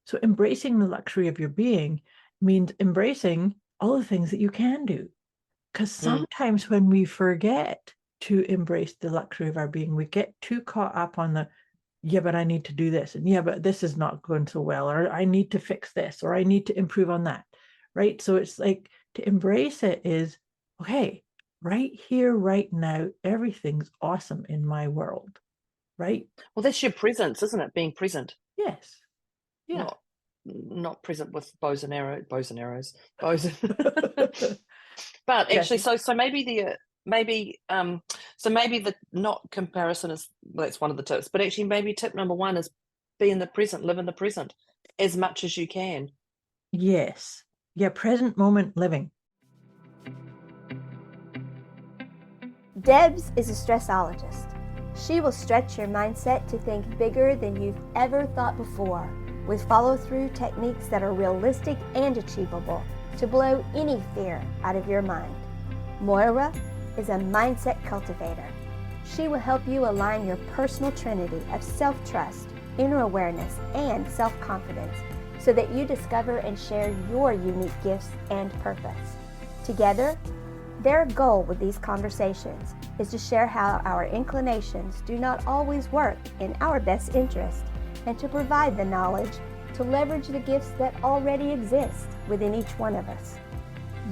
So embracing the luxury of your being means embracing all the things that you can do. Because sometimes when we forget to embrace the luxury of our being, we get too caught up on the, yeah, but I need to do this. And yeah, but this is not going so well. Or I need to fix this, or I need to improve on that. Right. So it's like to embrace it is, okay, right here, right now, everything's awesome in my world. Right. Well, that's your presence, isn't it? Being present, Yes. Yeah. not present with bows and arrows, bows. But Yes. actually, so maybe maybe the not comparison is, well, that's one of the tips. But actually, maybe tip number one is be in the present, live in the present as much as you can. Yes. Yeah. Present moment living. Debz is a stressologist. She will stretch your mindset to think bigger than you've ever thought before, with follow-through techniques that are realistic and achievable to blow any fear out of your mind. Moira is a mindset cultivator. She will help you align your personal trinity of self-trust, inner awareness, and self-confidence so that you discover and share your unique gifts and purpose. Together, their goal with these conversations is to share how our inclinations do not always work in our best interest and to provide the knowledge to leverage the gifts that already exist within each one of us.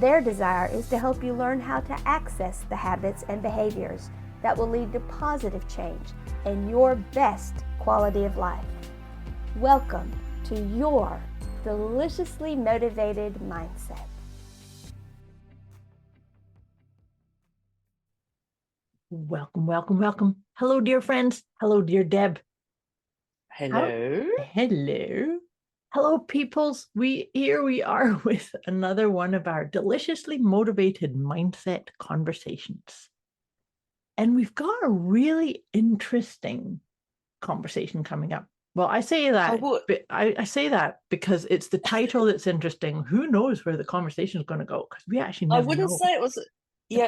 Their desire is to help you learn how to access the habits and behaviors that will lead to positive change and your best quality of life. Welcome to your deliciously motivated mindset. Welcome, welcome, welcome. Hello, dear friends. Hello, dear Deb. Hello. Hello. Hello, peoples. Here we are with another one of our deliciously motivated mindset conversations. And we've got a really interesting conversation coming up. Well, I say that, I say that because it's the title that's interesting. Who knows where the conversation is going to go? Because we actually never know. I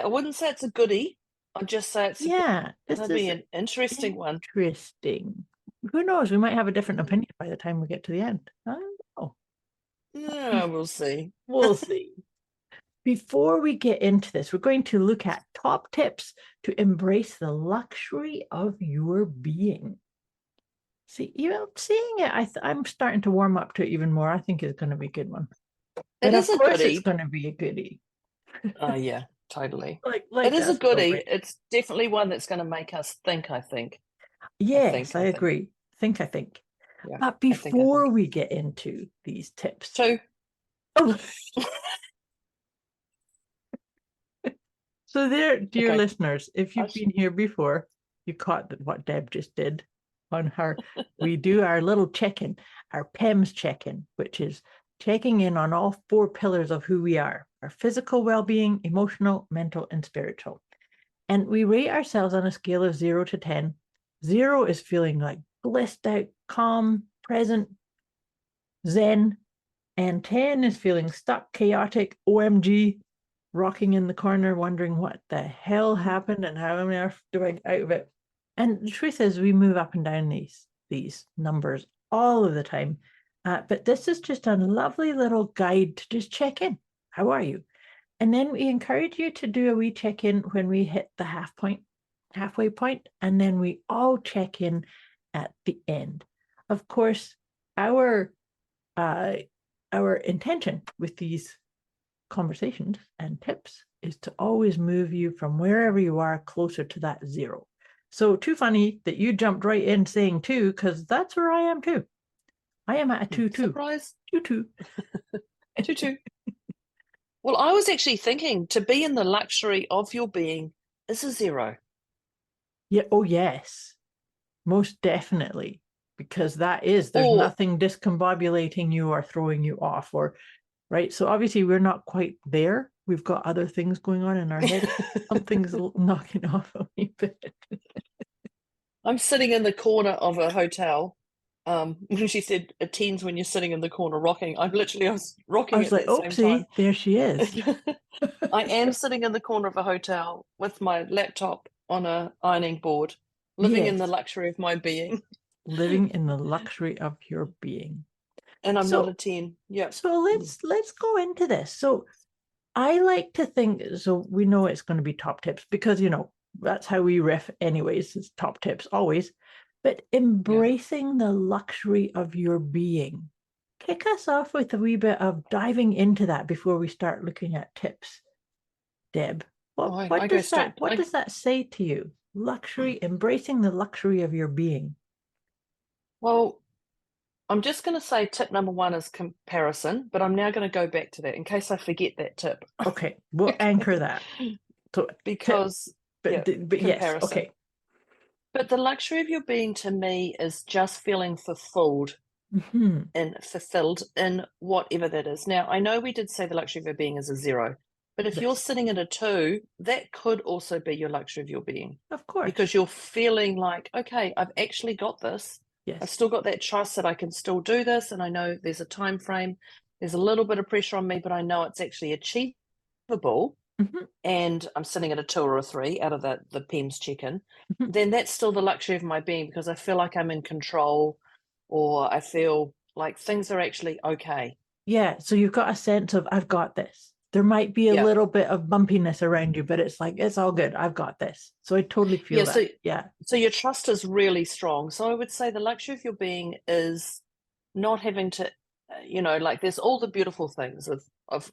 wouldn't say it's a goodie. I'd just say it's it'll be an interesting one. Interesting. Who knows? We might have a different opinion by the time we get to the end. I don't know. Yeah, we'll see. We'll see. Before we get into this, we're going to look at top tips to embrace the luxury of your being. See, seeing it, I'm starting to warm up to it even more. I think it's going to be a good one. But of course, it's going to be a goodie. Oh, yeah, totally. like it is a goodie. Right? It's definitely one that's going to make us think, I think. Yes, I agree. I think. Yeah, but before we get into these tips. So there, dear listeners, if you've been here before, you caught what Deb just did on her. We do our little check-in, our PEMS check-in, which is checking in on all four pillars of who we are: our physical well-being, emotional, mental, and spiritual. And we rate ourselves on a scale of 0 to 10. 0 is feeling like blissed out, calm, present, zen. And 10 is feeling stuck, chaotic, OMG, rocking in the corner, wondering what the hell happened and how on earth do I get out of it. And the truth is, we move up and down these numbers all of the time. But this is just a lovely little guide to just check in. How are you? And then we encourage you to do a wee check-in when we hit the halfway point, and then we all check in at the end. Of course, our intention with these conversations and tips is to always move you from wherever you are closer to that 0. So too funny that you jumped right in saying 2, because that's where I am too. I am at a 2-2. Surprise. 2-2. 2-2. Well, I was actually thinking to be in the luxury of your being is a 0. Yeah. Oh, yes. Most definitely. Because there's nothing discombobulating you or throwing you off, or right. So obviously we're not quite there. We've got other things going on in our head. Something's knocking off a wee bit. I'm sitting in the corner of a hotel. She said it tends when you're sitting in the corner rocking. I was rocking. I was like, oopsie, there she is. I am sitting in the corner of a hotel with my laptop on a ironing board, living in the luxury of my being. Living in the luxury of your being. And I'm So- not a 10. Yeah. So let's go into this. So I like to think, so we know it's going to be top tips because, that's how we riff anyways, it's top tips always. But embracing the luxury of your being. Kick us off with a wee bit of diving into that before we start looking at tips. Deb, what does that say to you? Luxury, embracing the luxury of your being. Well, I'm just going to say tip number 1 is comparison, but I'm now going to go back to that in case I forget that tip. Okay, we'll anchor that. So, Because, but yes, okay. But the luxury of your being to me is just feeling fulfilled and fulfilled in whatever that is. Now, I know we did say the luxury of your being is a 0, but if you're sitting at a 2, that could also be your luxury of your being. Of course. Because you're feeling like, okay, I've actually got this. Yes. I've still got that trust that I can still do this. And I know there's a time frame. There's a little bit of pressure on me, but I know it's actually achievable. And I'm sitting at a 2 or a 3 out of the PEMS check-in. Then that's still the luxury of my being because I feel like I'm in control, or I feel like things are actually okay. Yeah. So you've got a sense of, I've got this. There might be a little bit of bumpiness around you, but it's like, it's all good. I've got this. So I totally feel that. So your trust is really strong. So I would say the luxury of your being is not having to, like there's all the beautiful things of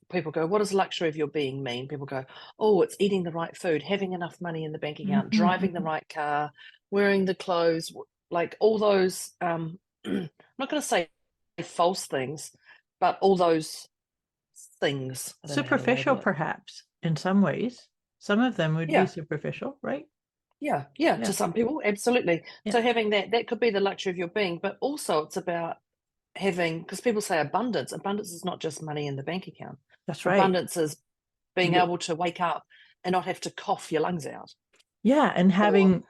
people go, what does luxury of your being mean? People go, oh, it's eating the right food, having enough money in the bank account, driving the right car, wearing the clothes, like all those, I'm not going to say false things, but all those things. Superficial, perhaps, in some ways. Some of them would be superficial, right? Yeah, to some people, absolutely. So having that could be the luxury of your being, but also it's about having, because people say abundance is not just money in the bank account. That's right. Abundance is being able to wake up and not have to cough your lungs out. Yeah, and having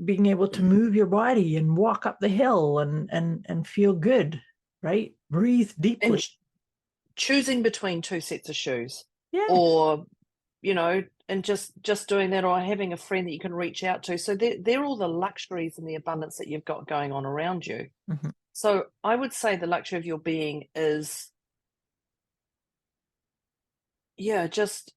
being able to move your body and walk up the hill and feel good, right? Breathe deeply. And choosing between 2 sets of shoes. Yeah. Or, and just doing that, or having a friend that you can reach out to. So they're all the luxuries and the abundance that you've got going on around you. So I would say the luxury of your being is, just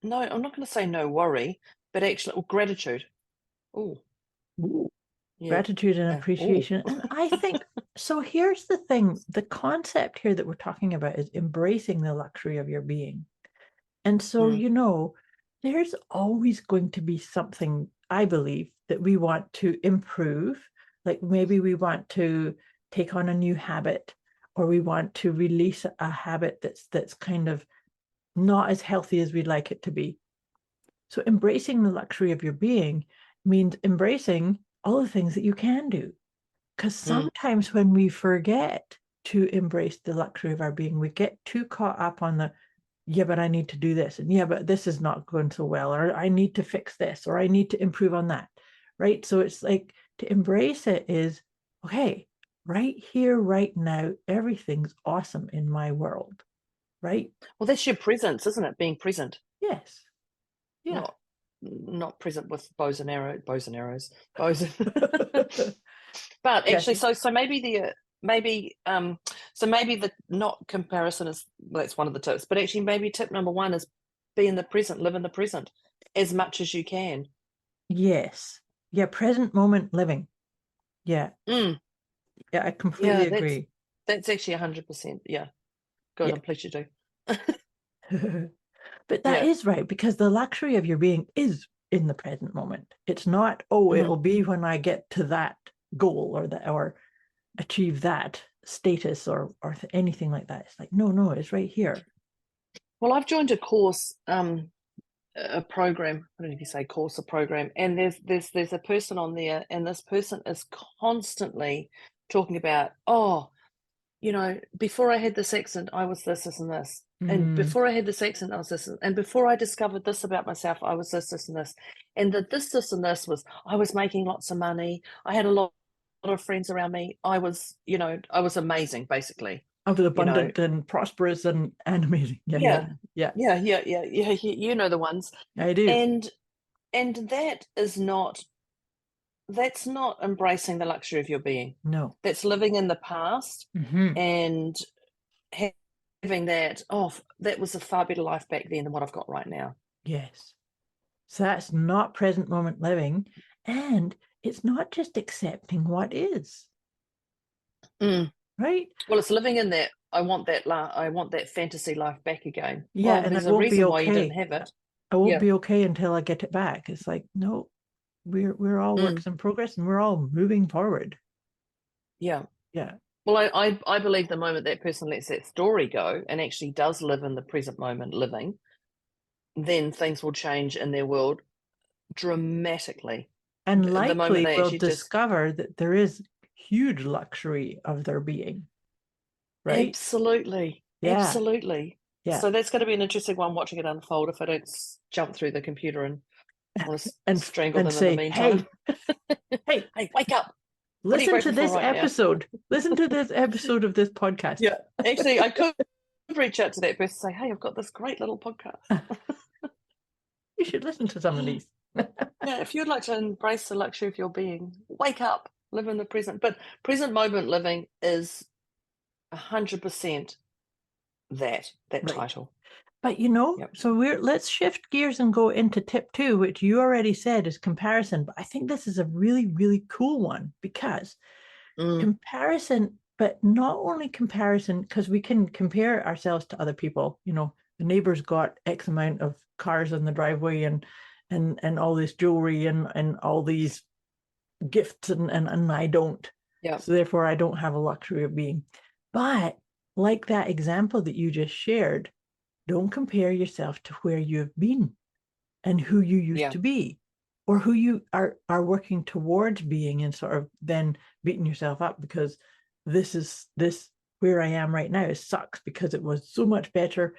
no, I'm not going to say no worry, but actually gratitude. Ooh. Gratitude and appreciation. And I think, so here's the thing, the concept here that we're talking about is embracing the luxury of your being. And so, there's always going to be something, I believe, that we want to improve. Like maybe we want to take on a new habit, or we want to release a habit that's kind of not as healthy as we'd like it to be. So embracing the luxury of your being means embracing all the things that you can do. Because sometimes when we forget to embrace the luxury of our being, we get too caught up on the, but I need to do this. And but this is not going so well, or I need to fix this, or I need to improve on that. Right. So it's like, to embrace it is, okay, right here, right now, everything's awesome in my world. Right. Well, that's your presence, isn't it? Being present. Yes. Yeah. Not present with bows and arrows. But actually, so maybe the not comparison is, well, that's one of the tips. But actually, maybe tip number 1 is be in the present, live in the present as much as you can. Yes. Yeah. Present moment living. Yeah. Yeah. I completely agree. That's actually 100%. Yeah. Good. I'm pleased you do. But that is right, because the luxury of your being is in the present moment. It's not, it'll be when I get to that goal or achieve that status or anything like that. It's like, no, it's right here. Well, I've joined a course, a program. I don't know if you say course or program, and there's a person on there, and this person is constantly talking about, before I had this accident, I was this, and this. And before I had this accident, I was this. And before I discovered this about myself, I was this, and this. And this, and this was, I was making lots of money. I had a lot of friends around me. I was amazing, basically. I was abundant and prosperous and amazing. Yeah. You know the ones. I do. And that is not that's not embracing the luxury of your being. No. That's living in the past and having that, that was a far better life back then than what I've got right now. Yes. So that's not present moment living. And it's not just accepting what is. Right? Well, it's living in that. I want that fantasy life back again. Yeah, well, and there's it a won't reason be why you okay. didn't have it. I won't be okay until I get it back. It's like, no, we're all works in progress and we're all moving forward. Yeah. Yeah. Well, I believe the moment that person lets that story go and actually does live in the present moment living, then things will change in their world dramatically. And likely will discover that there is huge luxury of their being. Right? Absolutely. Yeah. Absolutely. Yeah. So that's going to be an interesting one watching it unfold if I don't jump through the computer and want to strangle them say, in the meantime. Hey, wake up. Listen to this episode. Listen to this episode of this podcast. Yeah. Actually, I could reach out to that person and say, hey, I've got this great little podcast. You should listen to some of these. Yeah, if you'd like to embrace the luxury of your being, wake up, live in the present. But present moment living is 100% that right. Title. But so let's shift gears and go into tip 2, which you already said is comparison. But I think this is a really, really cool one because comparison, but not only comparison, because we can compare ourselves to other people. The neighbor's got X amount of cars in the driveway and all this jewelry and all these gifts and I don't. Yeah. So therefore I don't have a luxury of being. But like that example that you just shared, don't compare yourself to where you have been and who you used to be or who you are working towards being, and sort of then beating yourself up because this where I am right now sucks because it was so much better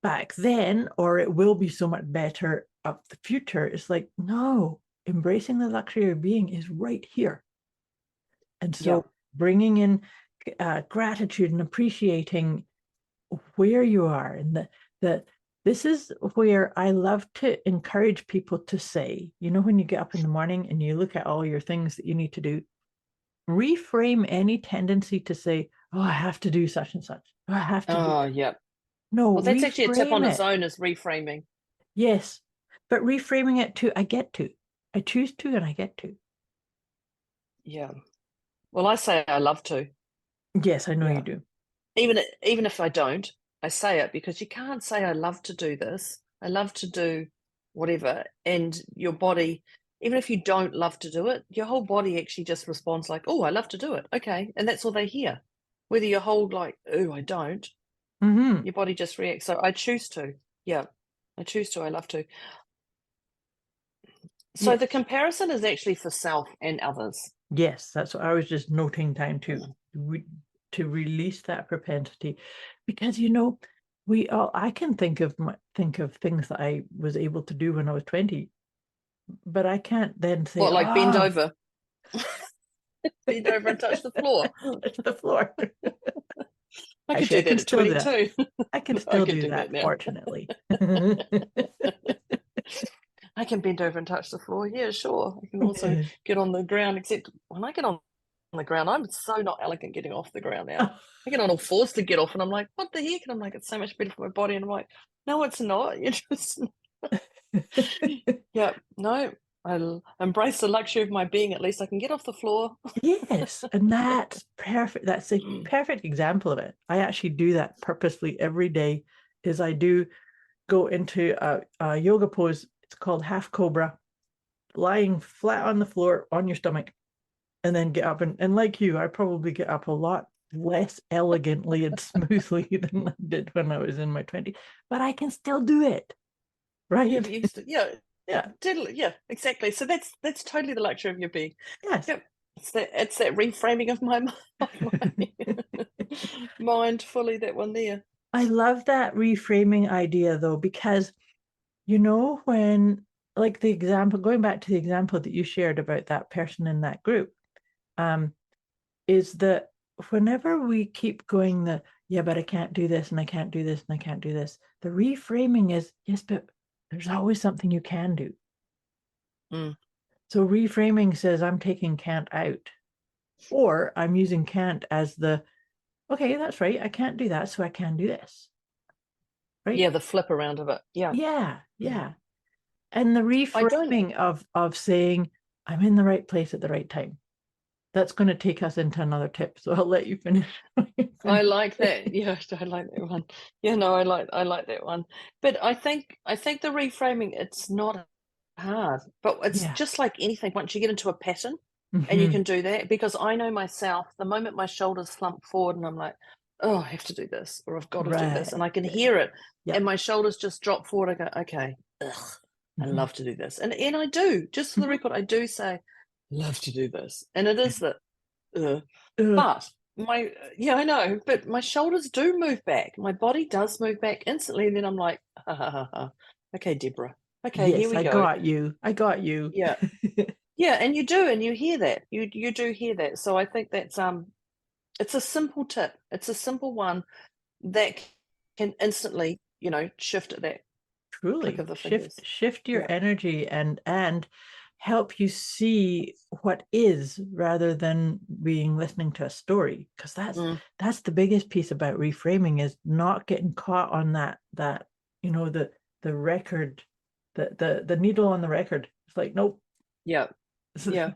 back then, or it will be so much better up the future. It's like, no, embracing the luxury of being is right here. And so bringing in gratitude and appreciating where you are, and that this is where I love to encourage people to say, when you get up in the morning and you look at all your things that you need to do, reframe any tendency to say, oh, I have to do such and such. Oh, I have to do that. Yeah. No, well, that's actually a tip on its own, is reframing. Yes, but reframing it to I get to. I choose to and I get to. Yeah. Well, I say I love to. Yes, I know you do. Even if I don't, I say it because you can't say I love to do this. I love to do whatever. And your body, even if you don't love to do it, your whole body actually just responds like, oh, I love to do it. Okay. And that's all they hear. Whether you hold like, oh, I don't, your body just reacts. So I choose to. Yeah. I choose to. I love to. So the comparison is actually for self and others. Yes, that's what I was just noting down too. To release that propensity, because I can think of things that I was able to do when I was 20, but I can't then say, what, like bend over and touch the floor. Touch the floor. I could do that at 22. I can still do that now. Fortunately. I can bend over and touch the floor. Yeah, sure. I can also get on the ground, except when I get on the ground, I'm so not elegant getting off the ground now. I get on all fours to get off and I'm like, what the heck? And I'm like, it's so much better for my body. And I'm like, no, it's not. You're just no, I'll embrace the luxury of my being. At least I can get off the floor. Yes, and that's perfect. That's a perfect example of it. I actually do that purposely every day. Is I do go into a yoga pose. It's called half cobra, lying flat on the floor on your stomach, and then get up. And like you, I probably get up a lot less elegantly and smoothly than I did when I was in my 20s, but I can still do it. Right? Yeah, exactly. So that's totally the luxury of your being. Yes. Yep. It's that reframing of my mind fully, that one there. I love that reframing idea though, because when, like the example, going back to the example that you shared about that person in that group, is that whenever we keep going but I can't do this and I can't do this and I can't do this, the reframing is, yes, but there's always something you can do. So reframing says I'm taking can't out, or I'm using can't as the, okay, that's right, I can't do that, so I can do this. Right? Yeah, the flip around of it. Yeah. Yeah. And the reframing of saying I'm in the right place at the right time. That's going to take us into another tip. So I'll let you finish. I like that. Yeah, I like that one. Yeah, no, I like that one. But I think the reframing, it's not hard, but it's just like anything. Once you get into a pattern and you can do that, because I know myself, the moment my shoulders slump forward and I'm like, oh, I have to do this, or I've got to do this, and I can hear it, and my shoulders just drop forward. I go, okay, I love to do this, and I do. Just for the record, I do say, love to do this, and it is that. But I know, but my shoulders do move back. My body does move back instantly, and then I'm like, okay, Deborah. Okay, yes, here we go. I got you. Yeah, yeah, and you do, and you hear that. You do hear that. So I think that's it's a simple tip. It's a simple one that can instantly, shift at that click Truly of the fingers. shift your energy and help you see what is, rather than being listening to a story, because that's the biggest piece about reframing, is not getting caught on that the record, the needle on the record. It's like, nope. Yeah. Yeah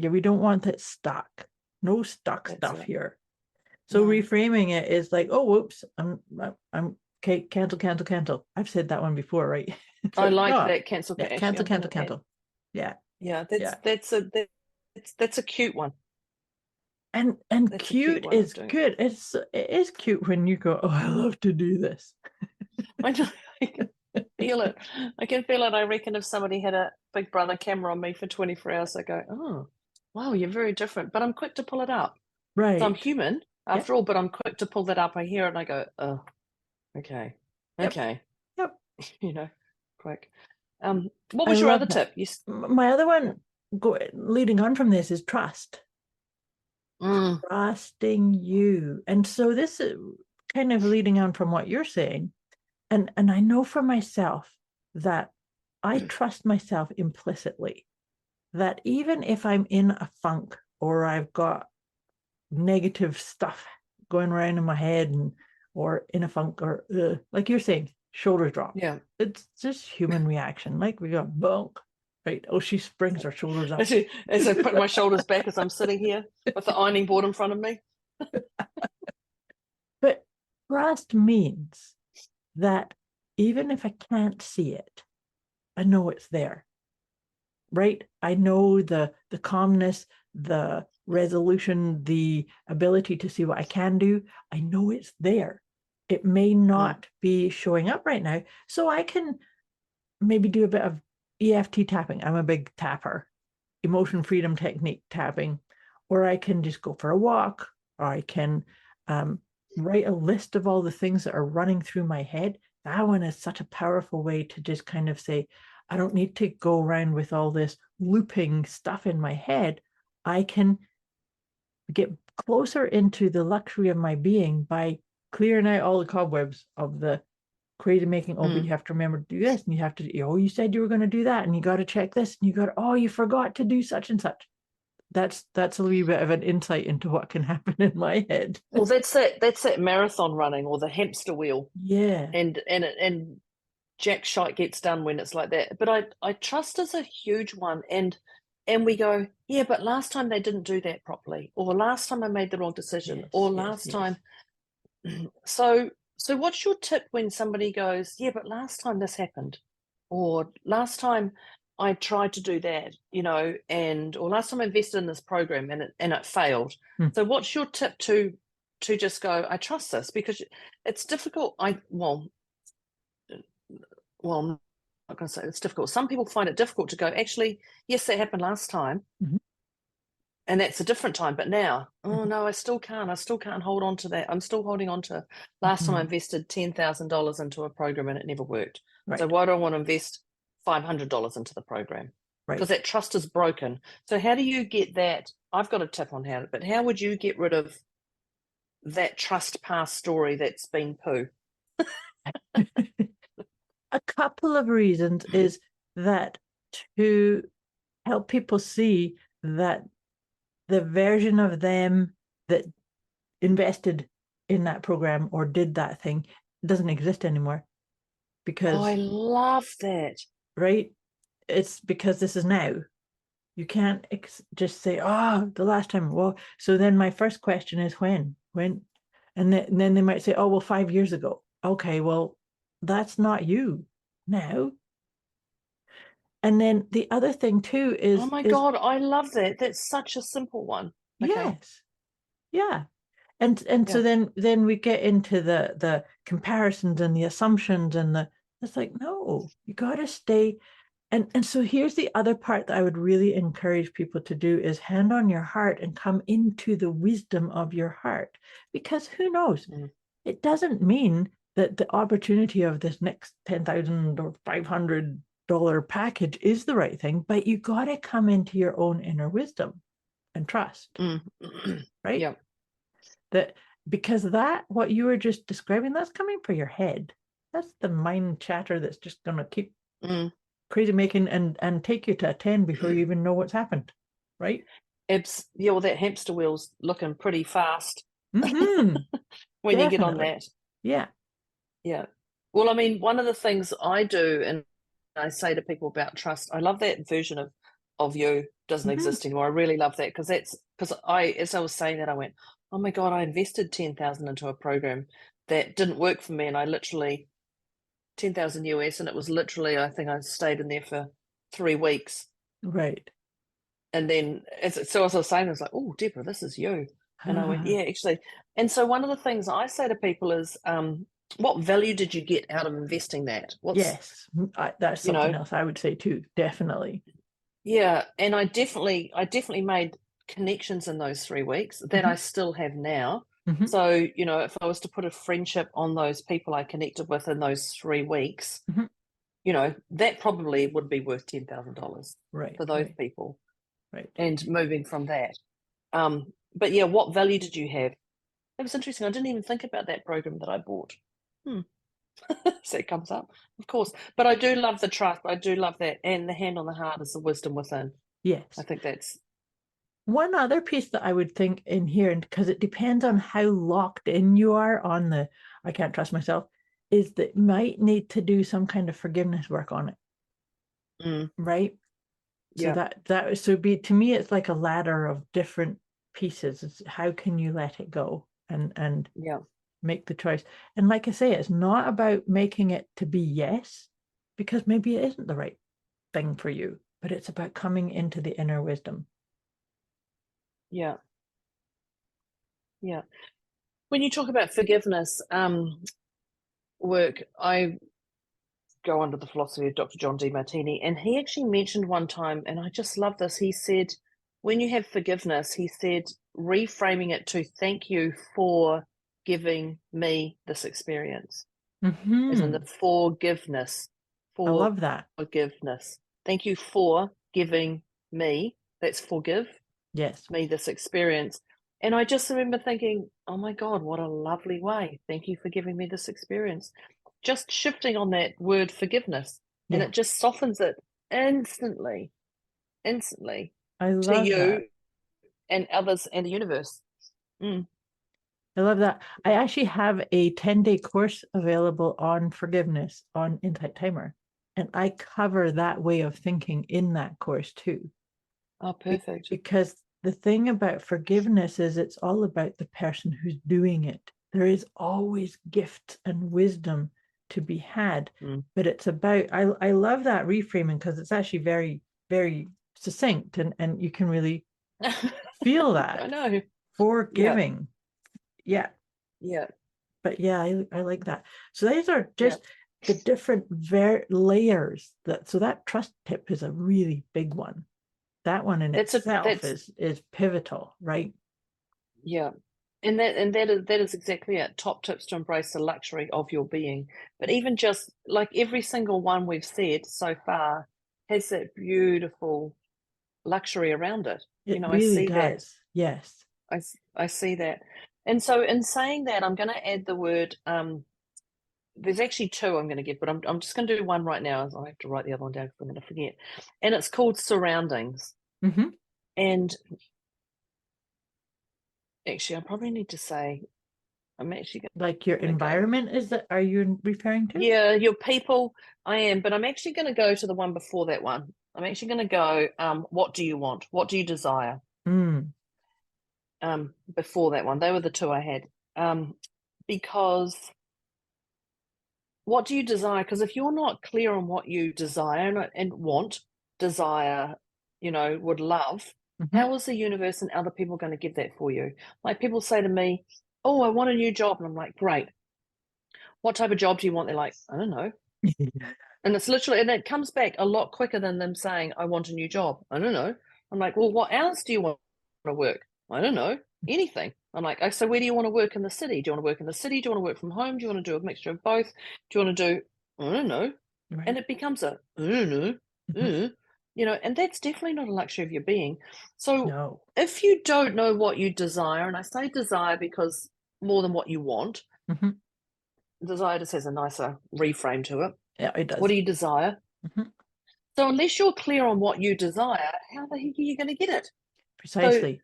we don't want that stuck. No stuck stuff here. So reframing it is like, oh, whoops, I'm okay, cancel. I've said that one before, right? I like that. Cancel. Yeah. That's a cute one. And cute is good. It is cute when you go, oh, I love to do this. I can feel it. I reckon if somebody had a Big Brother camera on me for 24 hours, I go, oh, wow, you're very different. But I'm quick to pull it up. Right. So I'm human after all, but I'm quick to pull that up. I hear it and I go, oh, okay. Yep. Quick. What was your other tip? My other one, leading on from this, is trust. Trusting you. And so this is kind of leading on from what you're saying. And I know for myself that I trust myself implicitly, that even if I'm in a funk or I've got negative stuff going around in my head or in a funk, or like you're saying, shoulders drop. Yeah. It's just human reaction. Like we got bunk. Right. Oh, she springs her shoulders up. As I put my shoulders back as I'm sitting here with the ironing board in front of me. But trust means that even if I can't see it, I know it's there. Right? I know the calmness, the resolution, the ability to see what I can do. I know it's there. It may not be showing up right now. So I can maybe do a bit of EFT tapping. I'm a big tapper, emotion freedom technique tapping, or I can just go for a walk, or I can write a list of all the things that are running through my head. That one is such a powerful way to just kind of say, I don't need to go around with all this looping stuff in my head. I can get closer into the luxury of my being by clearing out all the cobwebs of the crazy making. Oh, but you have to remember to do this, and you have to, you said you were going to do that, and you got to check this, and you forgot to do such and such. That's a little bit of an insight into what can happen in my head. Well, that's that marathon running, or the hamster wheel. Yeah. And jack shite gets done when it's like that. But I trust is a huge one, and we go, yeah, but last time they didn't do that properly, or last time I made the wrong decision, or last time. So what's your tip when somebody goes, yeah, but last time this happened, or last time I tried to do that, or last time I invested in this program and it failed. So what's your tip to just go, I trust this? Because it's difficult. I'm not going to say it's difficult. Some people find it difficult to go, actually, yes, that happened last time. And that's a different time, but now, oh no, I still can't hold on to that. I'm still holding on to last time I invested $10,000 into a program and it never worked. Right. So why do I want to invest $500 into the program? Right. Because that trust is broken. So how do you get that? I've got a tip on how would you get rid of that trust past story that's been poo? A couple of reasons is that to help people see that the version of them that invested in that program or did that thing doesn't exist anymore. Because I love that. Right? It's because this is now. You can't just say, oh, the last time. Well, so then my first question is when? And then they might say, oh, well, 5 years ago. Okay, well, that's not you now. And then the other thing too is, oh my God, I love that. That's such a simple one. Okay. Yes. Yeah. And so then we get into the comparisons and the assumptions and it's like, no, you got to stay. And so here's the other part that I would really encourage people to do is hand on your heart and come into the wisdom of your heart. Because who knows? It doesn't mean that the opportunity of this next $10,000 or $500 package is the right thing, but you got to come into your own inner wisdom and trust. Right? Yeah. That because that what you were just describing, that's coming from your head. That's the mind chatter that's just going to keep crazy making and take you to a 10 before you even know what's happened, right? Yeah, well, that hamster wheel's looking pretty fast when you get on that. Yeah. Well, I mean, one of the things I do, and I say to people about trust, I love that version of you doesn't exist anymore. I really love that because as I was saying that, I went, oh my God, I invested 10,000 into a program that didn't work for me, and I literally 10,000 US, and it was literally, I think I stayed in there for 3 weeks. Right. And then, so as I was saying, I was like, oh, Deborah, this is you. And I went, yeah, actually. And so one of the things I say to people is, what value did you get out of investing that? Yes, that's something else I would say too, definitely. Yeah, and I definitely made connections in those 3 weeks that I still have now. So, if I was to put a friendship on those people I connected with in those 3 weeks, that probably would be worth $10,000 for those people. Right. And moving from that. But yeah, what value did you have? It was interesting. I didn't even think about that program that I bought. So it comes up, of course. But I do love the trust. I do love that. And the hand on the heart is the wisdom within. Yes. I think that's one other piece that I would think in here, and because it depends on how locked in you are on the I can't trust myself, is that might need to do some kind of forgiveness work on it. Right? So to me it's like a ladder of different pieces. It's how can you let it go and make the choice. And like I say, it's not about making it to be yes, because maybe it isn't the right thing for you, but it's about coming into the inner wisdom. Yeah. When you talk about forgiveness work, I go under the philosophy of Dr. John Demartini, and he actually mentioned one time, and I just love this. He said, when you have forgiveness, he said, reframing it to thank you for giving me this experience. As in the forgiveness. I love that. Forgiveness. Thank you for giving me, that's forgive, me this experience. And I just remember thinking, oh my God, what a lovely way. Thank you for giving me this experience. Just shifting on that word forgiveness, and it just softens it instantly I love to you that. and others and the universe. I love that. I actually have a 10-day course available on forgiveness on Insight Timer, and I cover that way of thinking in that course too. Oh, perfect. Because the thing about forgiveness is it's all about the person who's doing it. There is always gift and wisdom to be had, but it's about, I love that reframing because it's actually very, very succinct and you can really feel that. I know. Forgiving. Yeah. But I like that. So these are just the different layers so that trust tip is a really big one. That one in itself is pivotal, right? Yeah. And that is exactly it. Top tips to embrace the luxury of your being. But even just like every single one we've said so far has that beautiful luxury around it. It really I see does. that. Yes. I see that. And so in saying that, I'm going to add the word there's actually two I'm going to give, but I'm just going to do one right now. I have to write the other one down because I'm going to forget. And it's called surroundings. Mm-hmm. And actually, I probably need to say, I'm actually going Like your environment, are you referring to? Yeah, your people, I am, but I'm actually going to go to the one before that one. I'm actually going to go, what do you want? What do you desire? Before that one. They were the two I had. Because what do you desire? Because if you're not clear on what you desire and want, desire, would love, how is the universe and other people going to give that for you? Like people say to me, oh, I want a new job. And I'm like, great. What type of job do you want? They're like, I don't know. And it's literally, and it comes back a lot quicker than them saying, I want a new job. I don't know. I'm like, well, what hours do you want to work? I don't know. Anything. I'm like, oh, so where do you want to work in the city? Do you want to work in the city? Do you want to work from home? Do you want to do a mixture of both? Do you want to do, I don't know. Right. And it becomes I don't know. And that's definitely not a luxury of your being. So if you don't know what you desire, and I say desire because more than what you want, desire just has a nicer reframe to it. Yeah, it does. What do you desire? So unless you're clear on what you desire, how the heck are you going to get it? Precisely.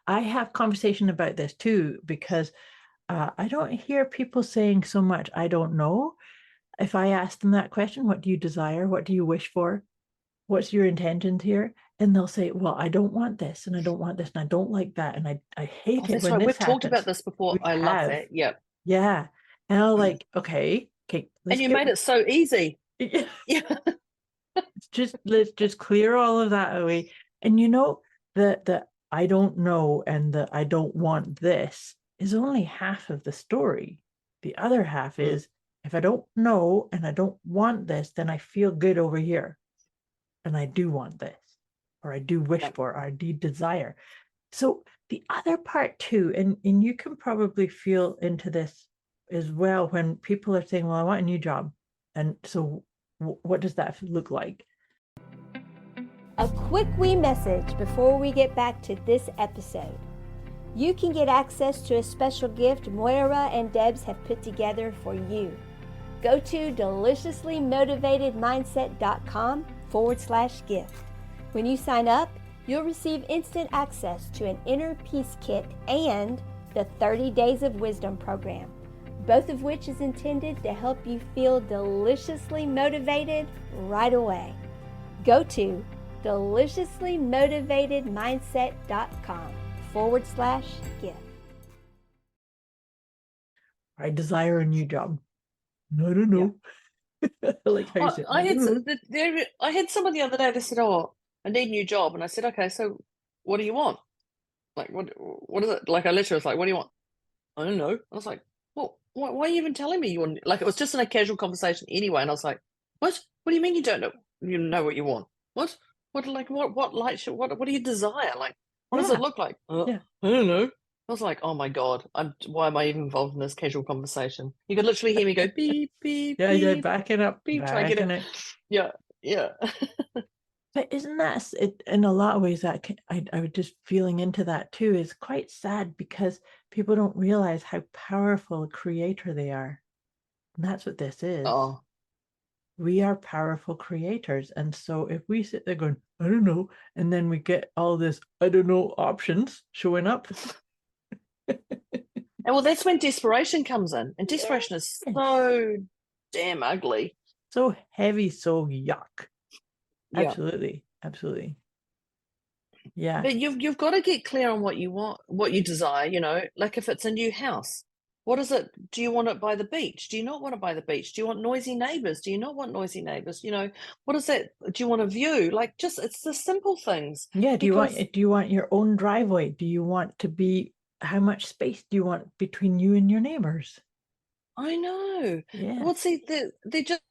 I have conversation about this too, because I don't hear people saying so much, I don't know. If I ask them that question, what do you desire? What do you wish for? What's your intentions here? And they'll say, well, I don't want this, and I don't want this, and I don't like that, and I hate it when this We've happens. talked about this before. I love that. Yep. Yeah. And I'm like, okay. And you made it so easy. Yeah. Let's just clear all of that away. And the I don't know and the I don't want this is only half of the story. The other half is, if I don't know and I don't want this, then I feel good over here. And I do want this, or I do wish for, or I do desire. So the other part too, and you can probably feel into this as well when people are saying, well, I want a new job. And so what does that look like? A quick wee message before we get back to this episode. You can get access to a special gift Moira and Debz have put together for you. Go to deliciouslymotivated.mindset.com/gift. When you sign up, you'll receive instant access to an inner peace kit and the 30 Days of Wisdom program, both of which is intended to help you feel deliciously motivated right away. Go to deliciouslymotivatedmindset.com/gift. I desire a new job. No, I don't know. Yeah. Like how you said, I had someone the other day that said, oh, I need a new job. And I said, okay, so what do you want? Like, what is it? Like, I literally was like, what do you want? I don't know. I was like, well, why are you even telling me you want? Like, it was just in a casual conversation anyway. And I was like, what? What do you mean you don't know? You know what you want? What? What do you desire? Like, what does it look like? I don't know. I was like, oh my God, why am I even involved in this casual conversation? You could literally hear me go beep, beep, yeah, beep. Yeah, backing up. Beep, try to get it. Yeah. But isn't that it? In a lot of ways, that I was just feeling into that too, is quite sad, because people don't realize how powerful a creator they are. And that's what this is. Oh. We are powerful creators. And so if we sit there going, I don't know, and then we get all this, I don't know, options showing up. And well, that's when desperation comes in. And desperation is so damn ugly. So heavy, so yuck. Yeah. Absolutely. Yeah. But you've got to get clear on what you want, what you desire, like if it's a new house. What is it? Do you want it by the beach? Do you not want it by the beach? Do you want noisy neighbors? Do you not want noisy neighbors? What is that? Do you want a view? Like, just, it's the simple things. Yeah. Do you want your own driveway? Do you want to be, how much space do you want between you and your neighbors? I know. Yeah. Well, see, they're just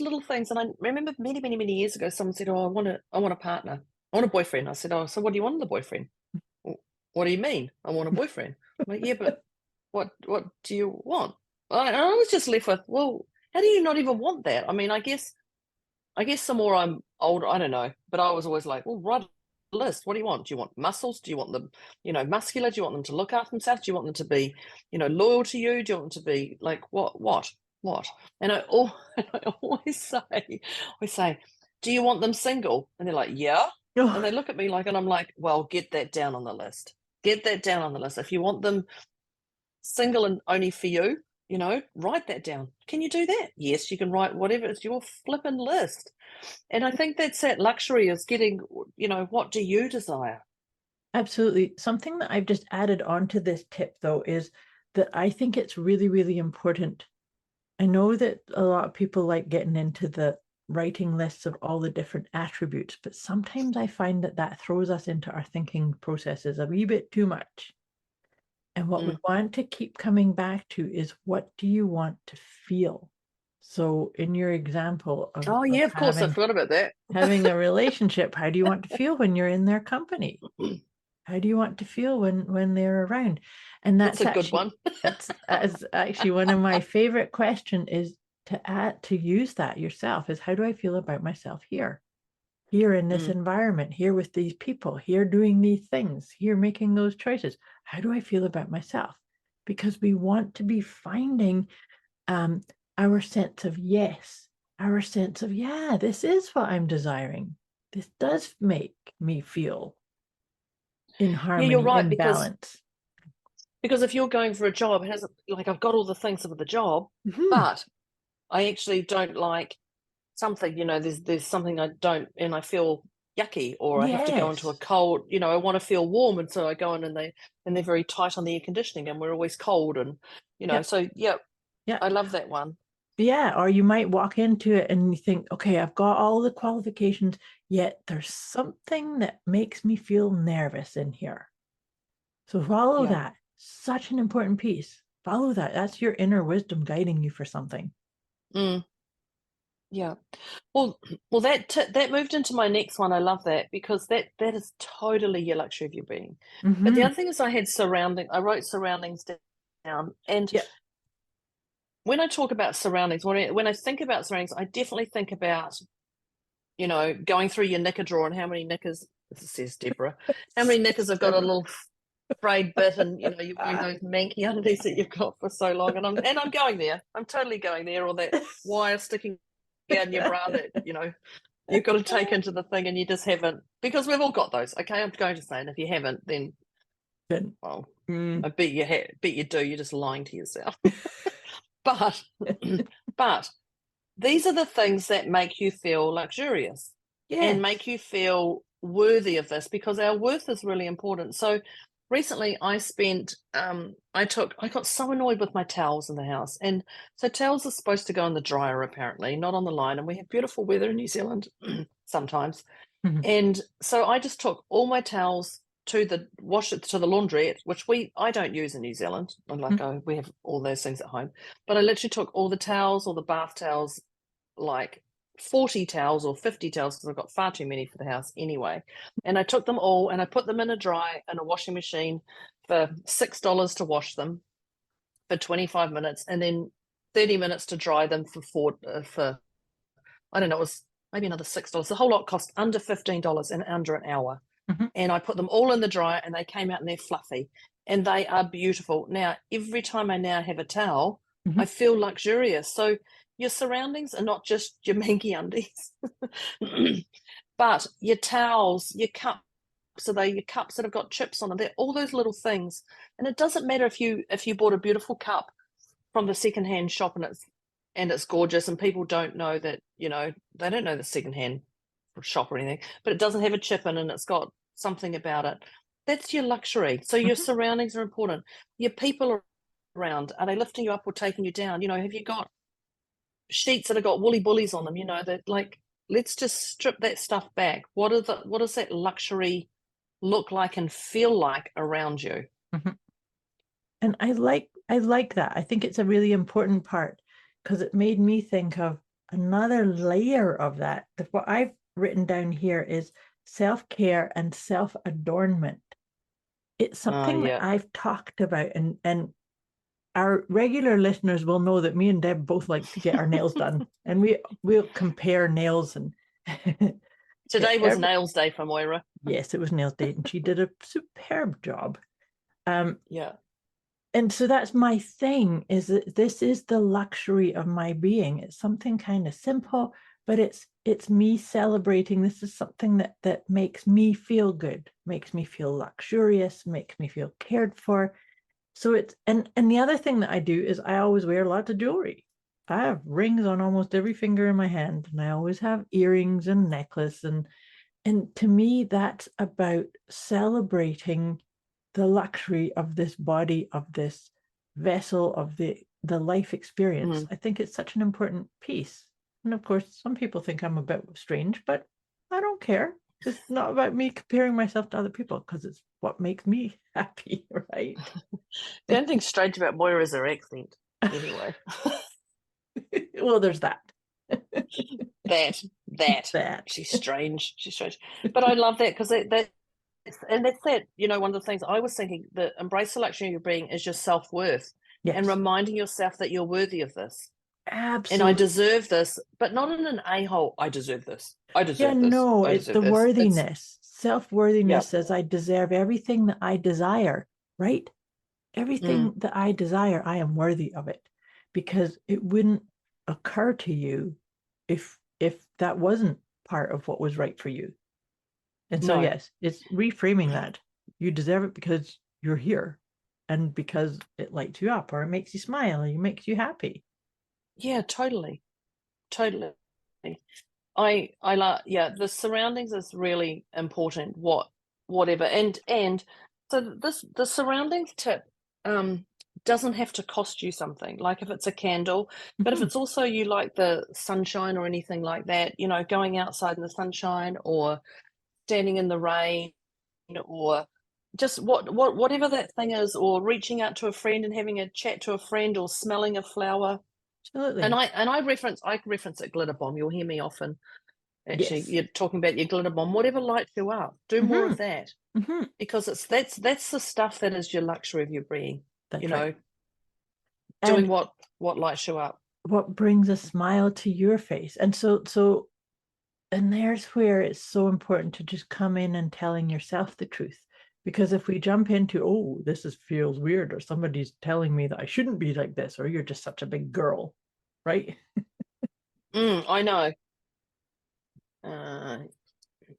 little things. And I remember many, many, many years ago, someone said, oh, I want a partner. I want a boyfriend. I said, oh, so what do you want in the boyfriend? What do you mean? I want a boyfriend. I'm like, yeah, but what do you want? I was just left with, well, how do you not even want that? I mean, I guess the more I'm older, I don't know, but I was always like, well, right list. What do you want? Do you want muscles? Do you want them, muscular? Do you want them to look after themselves? Do you want them to be, loyal to you? Do you want them to be like what? And I always say, do you want them single? And they're like, yeah. And they look at me like, and I'm like, well, get that down on the list. Get that down on the list. If you want them single and only for you, write that down. Can you do that? Yes, you can write whatever. It's your flipping list. And I think that's that luxury is getting, what do you desire? Absolutely. Something that I've just added on to this tip, though, is that I think it's really, really important. I know that a lot of people like getting into the writing lists of all the different attributes, but sometimes I find that throws us into our thinking processes a wee bit too much. And what we want to keep coming back to is, what do you want to feel? So in your example of, of course, I forgot about that. Having a relationship, how do you want to feel when you're in their company? How do you want to feel when they're around? And that's a good one. that's actually one of my favorite questions, is to use that yourself, is how do I feel about myself here in this environment, here with these people, here doing these things, here making those choices? How do I feel about myself? Because we want to be finding our sense of yes, our sense of, yeah, this is what I'm desiring. This does make me feel in harmony, you're right, in balance. Because if you're going for a job, it hasn't, like, I've got all the things for the job, but I actually don't like something, there's something I don't, and I feel yucky, or I have to go into a cold, I want to feel warm, and so I go in and they're very tight on the air conditioning, and we're always cold, and so I love that one. Yeah, or you might walk into it and you think, okay, I've got all the qualifications, yet there's something that makes me feel nervous in here. So follow that. Such an important piece. Follow that. That's your inner wisdom guiding you for something. Yeah. Well, that moved into my next one. I love that, because that is totally your luxury of your being. But the other thing is, I wrote surroundings down, and when I talk about surroundings, when I think about surroundings, I definitely think about, going through your knicker drawer and how many knickers, this says Deborah, how many knickers have got a little frayed bit, and you're wearing those manky undies that you've got for so long, and I'm going there. I'm totally going there, or that wire sticking out in your bra that you've got to take into the thing, and you just haven't, because we've all got those. Okay, I'm going to say, and if you haven't, then well, I bet you do. You're just lying to yourself. But these are the things that make you feel luxurious and make you feel worthy of this, because our worth is really important. So recently I spent, I got so annoyed with my towels in the house. And so towels are supposed to go in the dryer, apparently, not on the line. And we have beautiful weather in New Zealand sometimes. And so I just took all my towels to the laundrette, which I don't use in New Zealand. We have all those things at home. But I literally took all the towels, all the bath towels, like 40 towels or 50 towels, because I've got far too many for the house anyway. And I took them all and I put them in a washing machine for $6 to wash them for 25 minutes, and then 30 minutes to dry them for I don't know, it was maybe another $6. The whole lot cost under $15 in under an hour. And I put them all in the dryer, and they came out and they're fluffy, and they are beautiful. Now, every time I now have a towel, I feel luxurious. So your surroundings are not just your manky undies, but your towels, your cups. So they're your cups that have got chips on them. They're all those little things. And it doesn't matter if you bought a beautiful cup from the secondhand shop and it's gorgeous, and people don't know that, they don't know the secondhand shop or anything, but it doesn't have a chip in, and it's got something about it. That's your luxury. So your surroundings are important. Your people around, are they lifting you up or taking you down? Have you got sheets that have got woolly bullies on them? That, like, let's just strip that stuff back. What does that luxury look like and feel like around you? And I like that. I think it's a really important part, because it made me think of another layer of that. What I've written down here is self-care and self-adornment. It's something that I've talked about, and our regular listeners will know that me and Deb both like to get our nails done, and we'll compare nails, and Today was nails day for Moira. Yes, it was nails day, and she did a superb job. Yeah. And so that's my thing, is that this is the luxury of my being. It's something kind of simple, but it's me celebrating. This is something that makes me feel good, makes me feel luxurious, makes me feel cared for. So it's, and the other thing that I do is I always wear lots of jewelry. I have rings on almost every finger in my hand, and I always have earrings and necklace. And to me, that's about celebrating the luxury of this body, of this vessel, of the life experience. I think it's such an important piece. And of course, some people think I'm a bit strange, but I don't care. It's not about me comparing myself to other people, because it's what makes me happy, right? The only thing strange about Moira is her accent, anyway. Well, there's that. That. She's strange. But I love that, because that's that, one of the things I was thinking, the embrace the luxury of your being is your self-worth. Yes. And reminding yourself that you're worthy of this. Absolutely. And I deserve this, but not in an a-hole, I deserve this. I deserve this. No, it's the worthiness. Self-worthiness says I deserve everything that I desire, right? Everything that I desire, I am worthy of it, because it wouldn't occur to you if that wasn't part of what was right for you. And so, yes, it's reframing that. You deserve it because you're here, and because it lights you up, or it makes you smile, or it makes you happy. Yeah, totally. I like, the surroundings is really important. Whatever, and so the surroundings tip doesn't have to cost you something. Like if it's a candle, but if it's also you like the sunshine or anything like that, going outside in the sunshine, or standing in the rain, or just whatever that thing is, or reaching out to a friend and having a chat to a friend, or smelling a flower. Absolutely. And I reference it glitter bomb. You'll hear me often. Actually, you're talking about your glitter bomb. Whatever lights you up, do more of that, because that's the stuff that is your luxury of your being. That's right. Doing what lights you up, what brings a smile to your face. And so and there's where it's so important to just come in and telling yourself the truth. Because if we jump into, oh, this feels weird, or somebody's telling me that I shouldn't be like this, or you're just such a big girl, right? I know.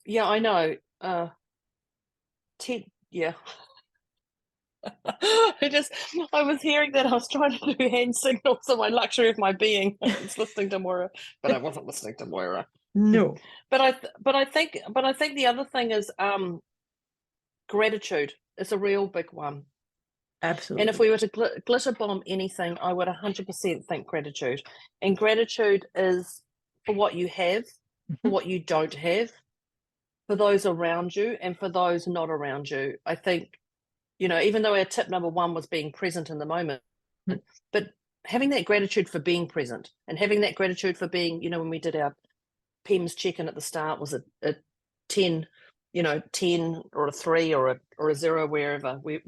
Yeah, I know. Yeah. I was hearing that. I was trying to do hand signals on my luxury of my being. I was listening to Moira, but I wasn't listening to Moira. No. But I think the other thing is gratitude is a real big one. Absolutely. And if we were to glitter bomb anything, I would 100% think gratitude. And gratitude is for what you have, for what you don't have, for those around you, and for those not around you. I think, even though our tip number one was being present in the moment, but having that gratitude for being present, and having that gratitude for being, when we did our PEMS check-in at the start, was a 10, 10 or a 3 or a 0, wherever we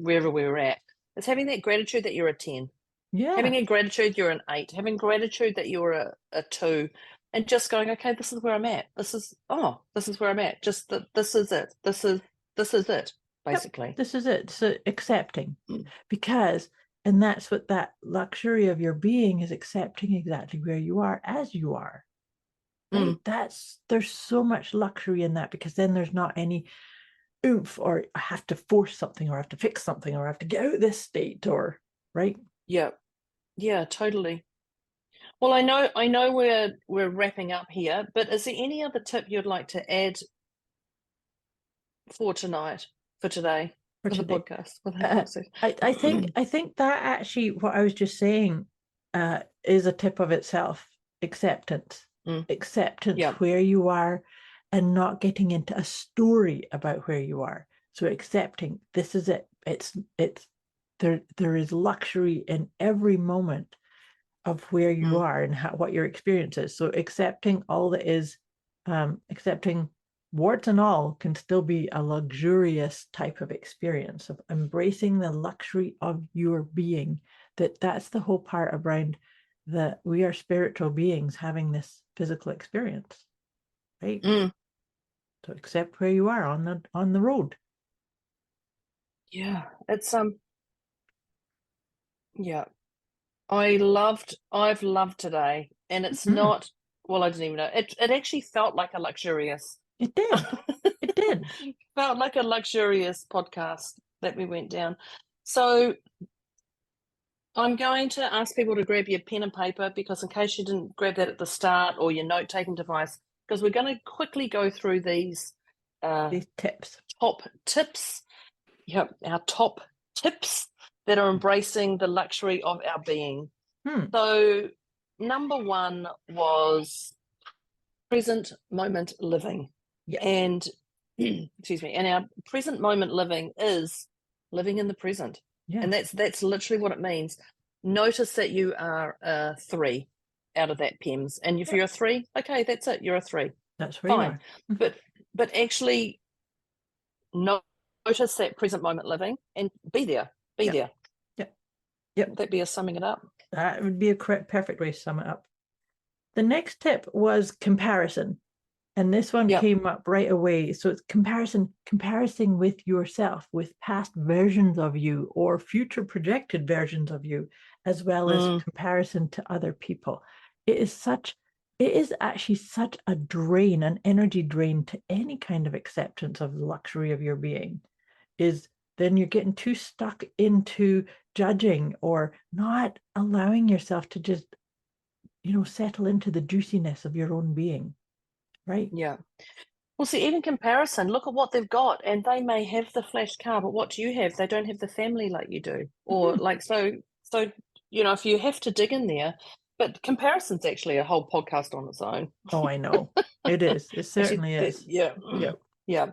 were at. It's having that gratitude that you're a 10. Yeah. Having a gratitude you're an 8. Having gratitude that you're a 2. And just going, okay, this is where I'm at. This is where I'm at. Just this is it. This is it, basically. Yep, this is it. So accepting. Because, and that's what that luxury of your being is, accepting exactly where you are as you are. Right? There's so much luxury in that, because then there's not any oomph, or I have to force something, or I have to fix something, or I have to get out of this state, or right. Yeah, totally. Well, I know we're wrapping up here, but is there any other tip you'd like to add for today, for the podcast? I think that actually what I was just saying is a tip of itself. Acceptance. Acceptance where you are, and not getting into a story about where you are. So accepting this is it. It's there is luxury in every moment of where you are and what your experience is. So accepting all that is, accepting warts and all, can still be a luxurious type of experience of embracing the luxury of your being. That's the whole part around that we are spiritual beings having this physical experience, right? So accept where you are on the road. Yeah, it's yeah. I've loved today, and it's not, well, I didn't even know. It actually felt like a luxurious. It did. It did. Felt like a luxurious podcast that we went down. So I'm going to ask people to grab your pen and paper, because in case you didn't grab that at the start, or your note-taking device, because we're going to quickly go through these tips. Top tips. Yep, our top tips that are embracing the luxury of our being. So number 1 was present moment living. Yeah. And excuse me, and our present moment living is living in the present. Yeah. And that's literally what it means. Notice that you are a 3 out of that PEMS. And if you're a 3, okay, that's it, you're a 3. That's where fine. you are. But actually notice that present moment living and be there. Be there. Yep. Would that be a summing it up? That would be a perfect way to sum it up. The next tip was comparison. And this one came up right away. So it's comparing with yourself, with past versions of you or future projected versions of you, as well as comparison to other people. It is actually such a drain, an energy drain to any kind of acceptance of the luxury of your being. Is then you're getting too stuck into judging or not allowing yourself to just, settle into the juiciness of your own being. Right. Yeah. Well, see, even comparison, look at what they've got, and they may have the flash car, but what do you have? They don't have the family like you do. Or so, if you have to dig in there, but comparison's actually a whole podcast on its own. Oh, I know. It is. It certainly is. Yeah.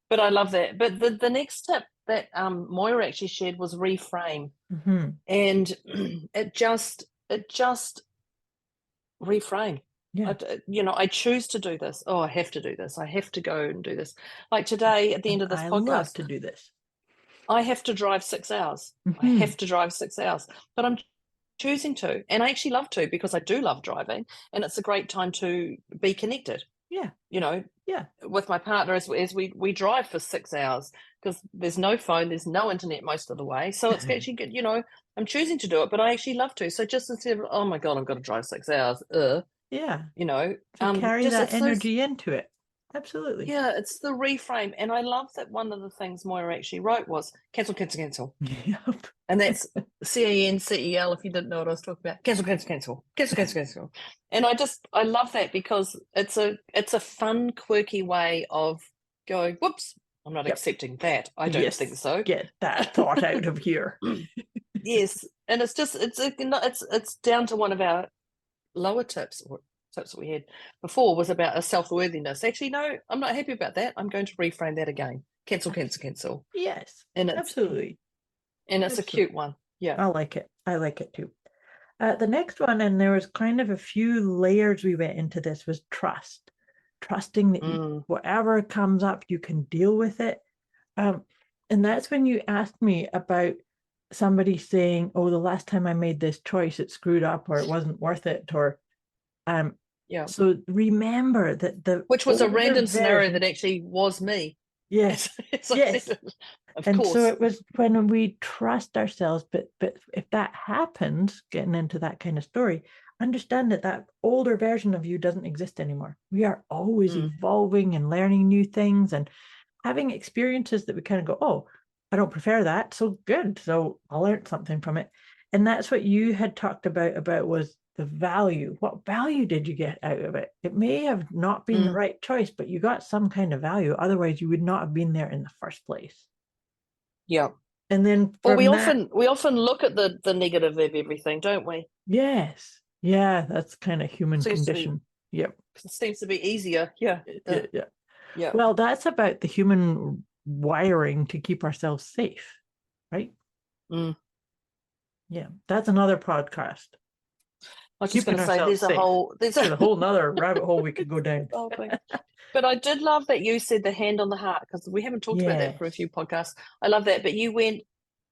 But I love that. But the next tip that Moira actually shared was reframe. And it just reframe. Yeah. I choose to do this. Oh, I have to do this. I have to go and do this. Like today, at the end of this podcast, love to do this. I have to drive 6 hours. I have to drive 6 hours, but I'm choosing to, and I actually love to, because I do love driving, and it's a great time to be connected. Yeah. With my partner as we drive for 6 hours, because there's no phone, there's no internet most of the way, so it's actually good. I'm choosing to do it, but I actually love to. So just instead of, oh my God, I've got to drive 6 hours. Carry that energy into it. Absolutely. Yeah, it's the reframe. And I love that one of the things Moira actually wrote was cancel. Yep. And that's CANCEL, if you didn't know what I was talking about. Cancel. And I love that, because it's a fun, quirky way of going, whoops, I'm not accepting that. I don't think so. Get that thought out of here. Yes. And it's down to one of our lower tips, or tips that we had before, was about a self-worthiness. Actually, no, I'm not happy about that. I'm going to reframe that again. Cancel. Yes, and absolutely. And it's a cute one. Yeah. I like it too. The next one, and there was kind of a few layers we went into this, was trusting that whatever comes up, you can deal with it. And that's when you asked me about somebody saying, oh, the last time I made this choice, it screwed up, or it wasn't worth it, or so remember that which was a random scenario that actually was me. Yes. Yes. Of course. So it was when we trust ourselves, but if that happens, getting into that kind of story, understand that older version of you doesn't exist anymore. We are always evolving and learning new things and having experiences that we kind of go, oh, I don't prefer that. So good. So I learned something from it. And that's what you had talked about was the value. What value did you get out of it? It may have not been the right choice, but you got some kind of value. Otherwise, you would not have been there in the first place. Yeah. And then we often look at the negative of everything, don't we? Yes. Yeah, that's kind of human condition. Yep. It seems to be easier. Yeah. Yeah. Well, that's about the human wiring to keep ourselves safe, right? Yeah, that's another podcast. I was just going to say, there's a whole nother rabbit hole we could go down. But I did love that you said the hand on the heart, because we haven't talked about that for a few podcasts. I love that. But you went,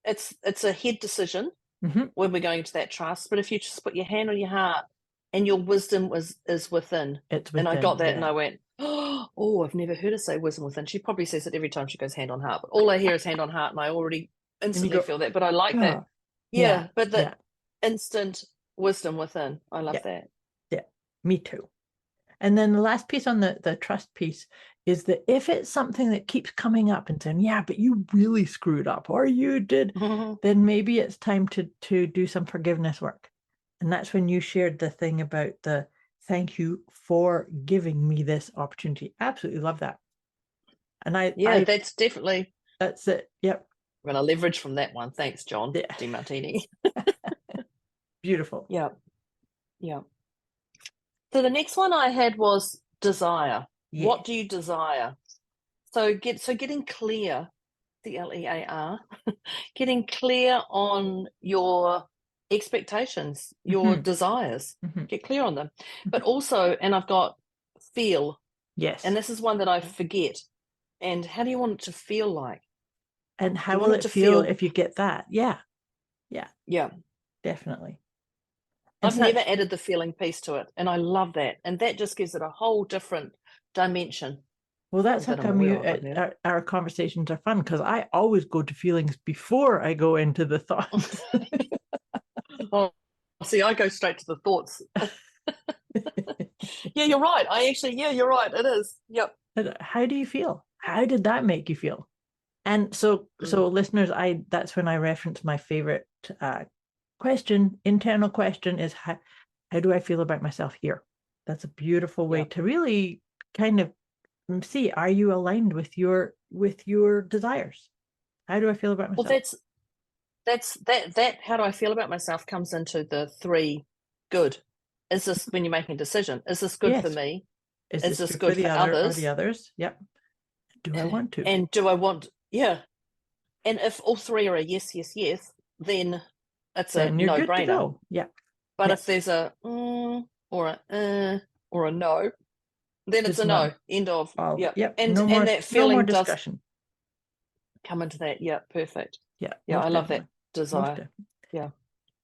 it's a head decision when we're going to that trust. But if you just put your hand on your heart and your wisdom is within. It's within, and I got that and I went, Oh, I've never heard her say wisdom within. She probably says it every time she goes hand on heart. But all I hear is hand on heart, and I already instantly go, feel that. But I like that. "Oh, Yeah, but the yeah, instant wisdom within. I love that. yeah, me too." And then the last piece on the trust piece is that if it's something that keeps coming up and saying, yeah, but you really screwed up or you did, then maybe it's time to do some forgiveness work. And that's when you shared the thing about the thank you for giving me this opportunity. Absolutely love that. And that's definitely. That's it. Yep. I'm going to leverage from that one. Thanks, John DeMartini. Beautiful. Yeah. Yeah. So the next one I had was desire. Yeah. What do you desire? So getting clear, CLEAR, getting clear on your expectations, your desires. Get clear on them. But also, and I've got feel. Yes. And this is one that I forget. And how do you want it to feel like? And how will it feel if you get that? Yeah. Yeah. Yeah. Definitely. I've never added the feeling piece to it, and I love that. And that just gives it a whole different dimension. Well, that's how come our conversations are fun, because I always go to feelings before I go into the thoughts. Oh, see, I go straight to the thoughts. Yeah, you're right. You're right. It is. Yep. How do you feel? How did that make you feel? And so listeners, that's when I reference my favorite internal question is how do I feel about myself here? That's a beautiful way to really kind of see, are you aligned with your desires? How do I feel about myself? Well, that how do I feel about myself comes into the 3 good. Is this, when you're making a decision, is this good for me? Is this good for others? Or the others? Yep. Do I want to? And do I want, and if all 3 are a yes, then it's a no-brainer. Yeah. But if there's a or a no, then it's a no. End of. Yep. And that feeling does come into that. Yeah, perfect. Yeah. Yeah, I love that desire. Yeah.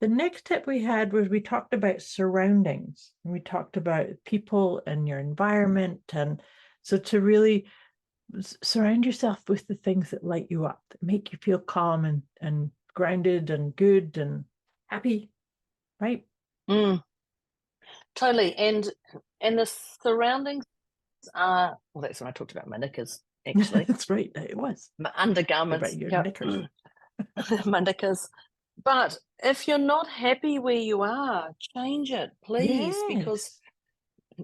The next tip we had was we talked about surroundings, and we talked about people and your environment, and so to really surround yourself with the things that light you up, that make you feel calm and grounded and good and happy, right? Totally. And the surroundings are, well, that's when I talked about my knickers, actually. That's right, it was my undergarments. About your knickers. My knickers. But if you're not happy where you are, change it, please, because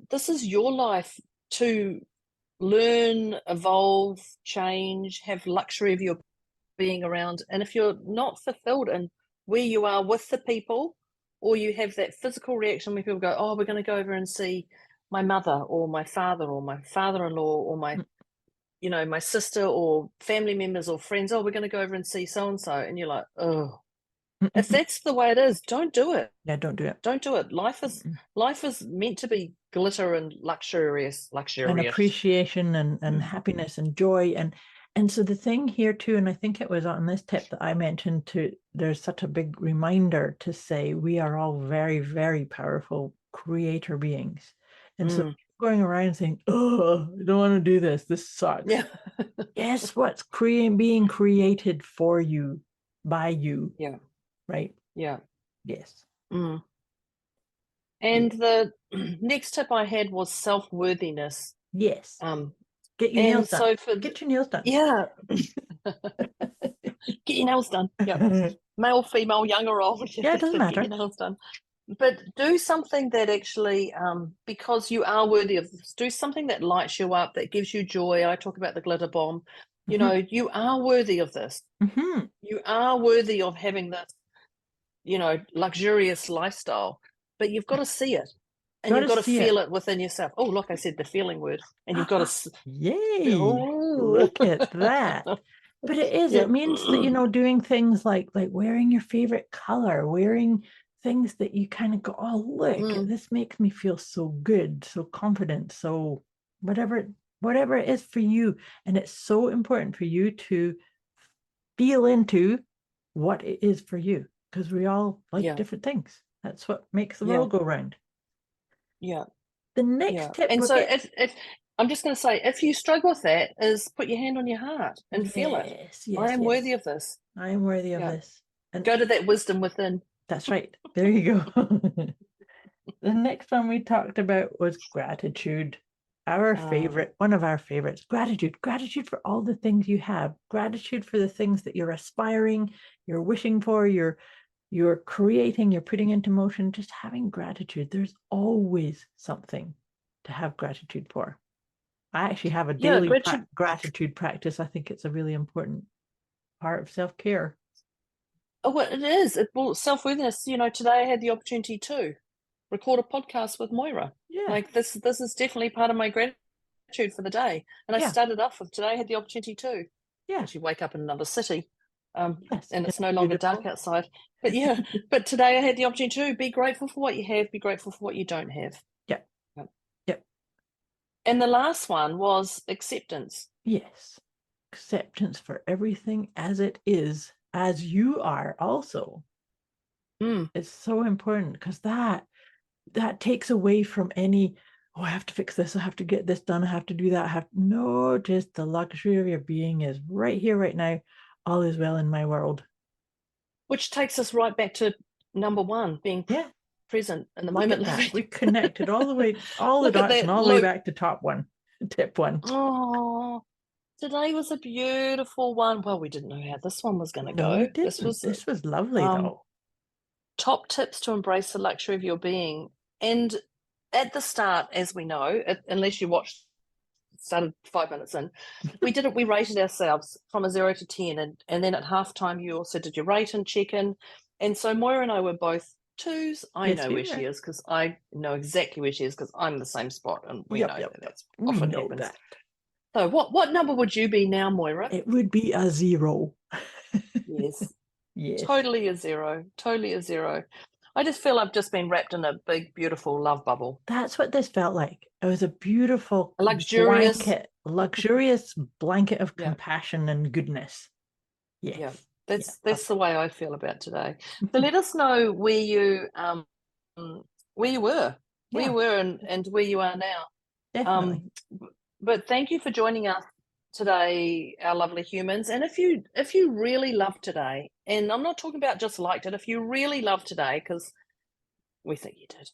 this is your life to learn, evolve, change, have luxury of your being around. And if you're not fulfilled in where you are with the people, or you have that physical reaction where people go, oh, we're going to go over and see my mother or my father or my father-in-law or my my sister or family members or friends, oh, we're going to go over and see so-and-so. And you're like, oh, if that's the way it is, don't do it. Yeah, don't do it. Don't do it. Life is meant to be glitter and luxurious. And appreciation and happiness and joy. And so the thing here too, and I think it was on this tip that I mentioned too, there's such a big reminder to say we are all very, very powerful creator beings. And so going around saying, oh, I don't want to do this. This sucks. Yeah. Guess what's being created for you, by you. Yeah. Right? Yeah. Yes. And the next tip I had was self-worthiness. Yes. Get your nails done. Get your nails done. Yeah. Get your nails done. Yeah. Male, female, young or old. Yeah, it doesn't matter. Get your nails done. But do something that actually, because you are worthy of this, do something that lights you up, that gives you joy. I talk about the glitter bomb. You know, you are worthy of this. You are worthy of having this, luxurious lifestyle. But you've got to see it. And you've got to feel it within yourself. Oh, look, I said the feeling word. And you've got to... Yay! Look at that. But it is. It means that, doing things like wearing your favorite color, wearing things that you kind of go, oh, look, this makes me feel so good, so confident, so whatever it is for you. And it's so important for you to feel into what it is for you, because we all like different things. That's what makes the world go round. Yeah. The next tip. And so if I'm just going to say, if you struggle with that, is put your hand on your heart and feel it. Yes, I am worthy of this. I am worthy of Yeah. this. And go to that wisdom within. that's right. There you go. The next one we talked about was gratitude. Our favorite, one of our favorites, gratitude. Gratitude for all the things you have. Gratitude for the things that you're aspiring, you're wishing for, you're creating, you're putting into motion. Just having gratitude. There's always something to have gratitude for. I actually have a daily gratitude practice. I think it's a really important part of self-care. Oh, well, it is. Well, self-worthiness, today I had the opportunity to record a podcast with Moira. Yeah. Like this is definitely part of my gratitude for the day. And I started off with today I had the opportunity to. Yeah. Actually wake up in another city. Yes, and it's no longer dark outside. But yeah, but today I had the opportunity to be grateful for what you have, be grateful for what you don't have. Yep. And the last one was acceptance. Yes. Acceptance for everything as it is, as you are also. It's so important because that takes away from any, I have to fix this, I have to get this done, I have to do that. No, just the luxury of your being is right here, right now. All is well in my world. Which takes us right back to number one, being present in the moment. We connected all the way, all the dots and all the way back to tip one. Oh, today was a beautiful one. Well, we didn't know how this one was going to go. We didn't. This was lovely though. Top tips to embrace the luxury of your being. And at the start, as we know, unless you started 5 minutes in, we rated ourselves from a 0 to 10. And then at halftime, you also did your rate and check in. And so Moira and I were both 2s. I know where she is because I know exactly where she is because I'm the same spot. And we know that's often happens. That. So what number would you be now, Moira? It would be a 0. Yes. Yes. Totally a 0. Totally a 0. I just feel I've just been wrapped in a big, beautiful love bubble. That's what this felt like. It was a beautiful, luxurious blanket of compassion and goodness. Yes. Yeah. That's the way I feel about today. So let us know where you were, and where you are now. Definitely. But thank you for joining us today, our lovely humans. And if you really loved today, and I'm not talking about just liked it, if you really loved today, because we think you did.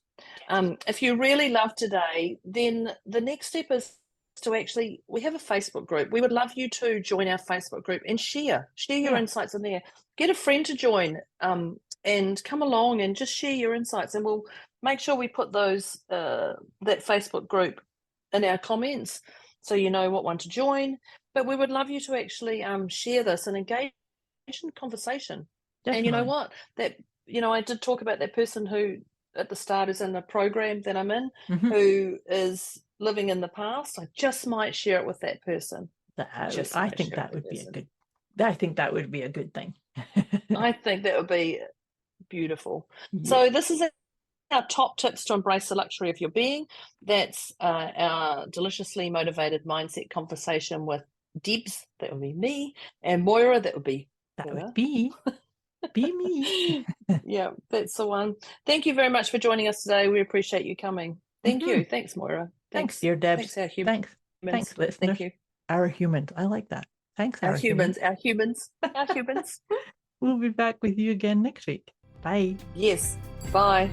If you really loved today, then the next step is to actually, we have a Facebook group. We would love you to join our Facebook group and share your insights in there. Get a friend to join and come along and just share your insights, and we'll make sure we put those that Facebook group in our comments so you know what one to join. But we would love you to actually share this and engage in conversation. Definitely. And you know what? I did talk about that person who at the start is in the program that I'm in, who is living in the past. I just might share it with that person. I think that would be a good thing. I think that would be beautiful. Yeah. So this is our top tips to embrace the luxury of your being. That's our deliciously motivated mindset conversation with Debz, that would be me, and Moira, that would be me. Yeah, that's the one. Thank you very much for joining us today. We appreciate you coming. Thank you. Thanks, Moira. Thanks, dear Debz. Thanks, our humans. Thanks, listeners. Thank you. Our humans. I like that. Thanks, our humans. Our humans. We'll be back with you again next week. Bye. Yes. Bye.